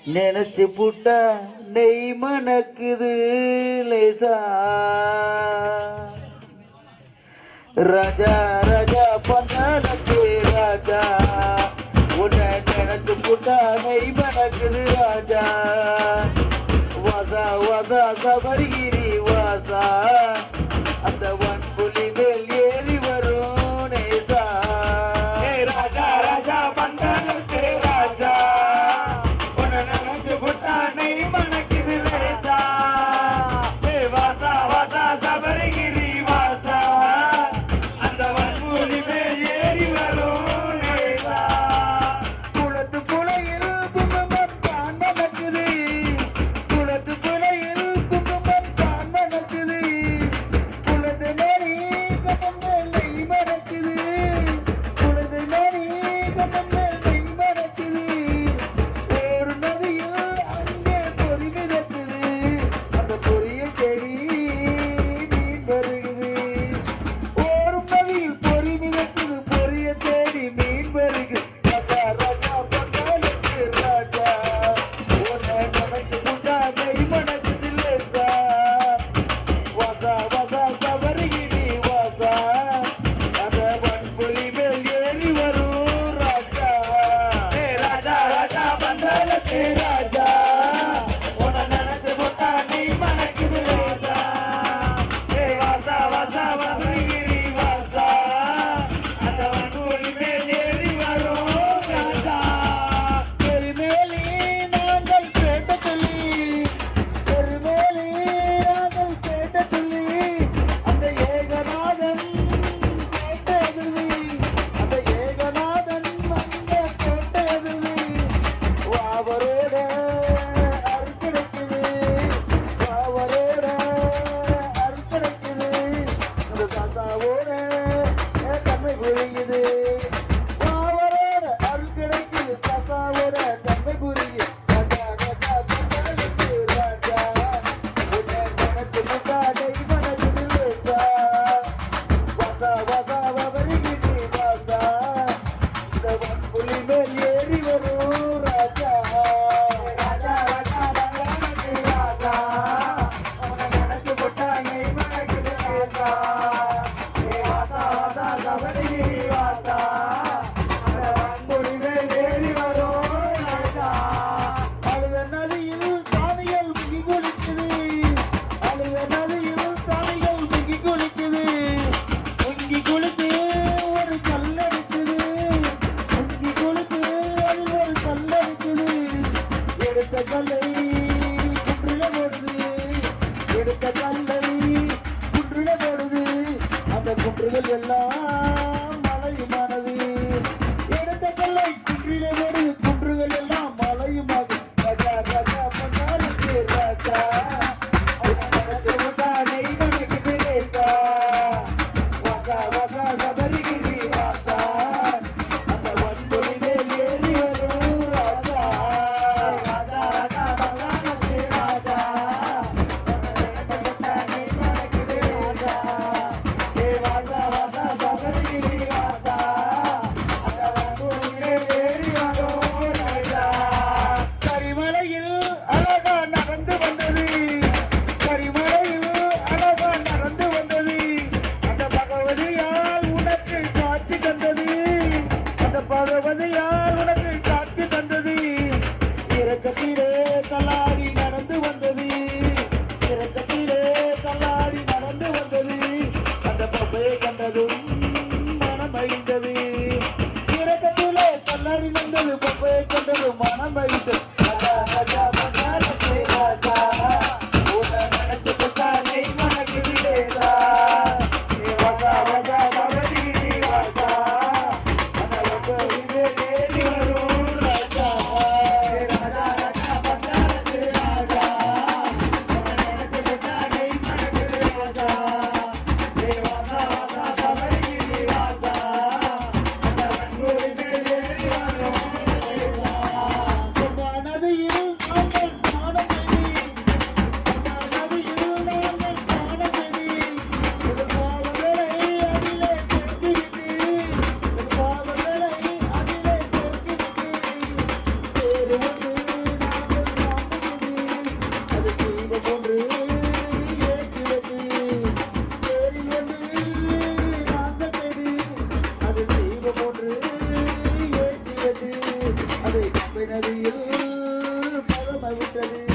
நினைச்சு புட்டா நெய் மணக்குது லேசா ராஜா ராஜா பந்தாலத்து ராஜா உன்னை நினைச்சு புட்டா நெய் மணக்குது ராஜா வாசா வாசா சபரிகிரி வாசா அந்த வன்புலி மேல் ஏறி வரும் நேசா ராஜா ராஜா பந்தாலத்து ராஜா உன்னை நினைச்சு புட்டா நெய் மணக்குது லேசா வாசா வாசா சபரிகிரி வாசா அந்த வன்புலி மேல் ஏறி வரும் நேசா குளத்து புலையில் குங்குமம் தான் மணக்குது குளத்து புலையில் குங்குமம் தான் மணக்குது குளத்து மணி கண்ணன் நெய் மணக்குது குளத்து மணி கண்ணன் நெய் மணக்குது ஒரு நதியில் அங்கே பொறி மிதக்குது அந்த பொறியை தேடி மீன் வருகுது ஒரு நதியில் பொறி மிதக்குது பொறியை தேடி மீன் வருகுது ராஜா ராஜா பந்தாலத்து ராஜா உன்னை நினைச்சு புட்டா நெய் மணக்குது லேசா வாசா வாசா சபரிகிரி வாசா அந்த வன்புலி மேல் ஏறி வரும் ராஜா ராஜா ராஜா பந்தாலத்து ராஜா உன்னை நினைச்சு புட்டா நெய் மணக்குது லேசா வாசா வாசா சபரிகிரி வாசா அந்த வன்புலி மேல் ஏறி வரும் ராஜா பெருமேலி நாங்கள் கேட்ட சொல்லி பெருமேலி நாங்கள் கேட்ட சொல்லி அந்த ஏகநாதன் கேட்டதுலி அந்த ஏகநாதன் அங்க கேட்டதுலி அவரோட அறுக்கிடக்குது அவரோட அறுக்கிடக்குது அந்த தாத்தாவோட தன்மை புரியுது அவரோட அருள் கிடைக்குது தாத்தாவோட தன்மை புரியுது ராஜா ராஜா பந்தாலத்து ராஜா உன்னை நினைச்சு புட்டா நெய் மணக்குது லேசா வாசா வாசா வபரிகிரி வாசா இந்த வன்புலி மேல் ஏறி வரும் ராஜா ராஜா ராஜா பந்தாலத்து ராஜா உன்னை நினைச்சு புட்டா நெய் மணக்குது லேசா வாசா வாசா சபரிகிரி வாசா அந்த வன்புலி மேல் ஏறி வரும் ராஜா அழுத நதியில் சாமிகள் முங்கி குளிக்குது அழுத நதியில் சாமிகள் முங்கி குளிக்குது முங்கி குளித்து ஒரு கல்லடிக்குது முங்கி குளித்து அதில் ஒரு கல்லடிக்குது எடுத்த கல்லை குன்றில போடுது எடுத்த கல்லை குன்றில போடுது அந்த குன்றுகள் எல்லாம் மலையுமானது எடுத்த கல்லை குன்றில போடுது குன்றுகள் எல்லாம் மலையுமாகும் ராஜா ராஜா பந்தாலத்து ராஜா உன்னை நினைச்சு புட்டா நெய் மணக்குது லேசா வாசா வாசா சபரிகிரி வாசா அந்த வன்புலி மேல் ஏறி வரும் ராஜா ராஜா ராஜா பந்தாலத்து ராஜா உன்னை நினைச்சு புட்டா நெய் மணக்குது லேசா வாசா வாசா சபரிகிரி வாசா அந்த வன்புலி மேல் ஏறி வரும் ராஜா கரிமலையில் அழகா நடந்து வந்தது கரிமலையில் அழகா நடந்து வந்தது அந்த பகவதியால் உனக்கு காட்சி தந்தது அந்த பகவதியால் உனக்கு காட்சி தந்தது இரக்கத்திலே தள்ளாடி நடந்து வந்தது இரக்கத்திலே தள்ளாடி நடந்து வந்தது அந்த பப்பையை கண்டதும் மனம் மகிழ்ந்தது இரக்கத்திலே தள்ளாடி நடந்தது பப்பையை கண்டதும் மனம் மகிழ்ந்தது ராஜா ராஜா பந்தாலத்து ராஜா உன்னை நினைச்சு புட்டா நெய் மணக்குது லேசா வாசா வாசா சபரிகிரி வாசா அந்த வன்புலி மேல் ஏறி வரும் ராஜா ராஜா ராஜா பந்தாலத்து ராஜா உன்னை நினைச்சு புட்டா நெய் மணக்குது ராஜா வாசா வாசா சபரிகிரி வாசா அந்த வன்புலி மேல் ஏறி வரும் ராஜா பொன்னான விட்டது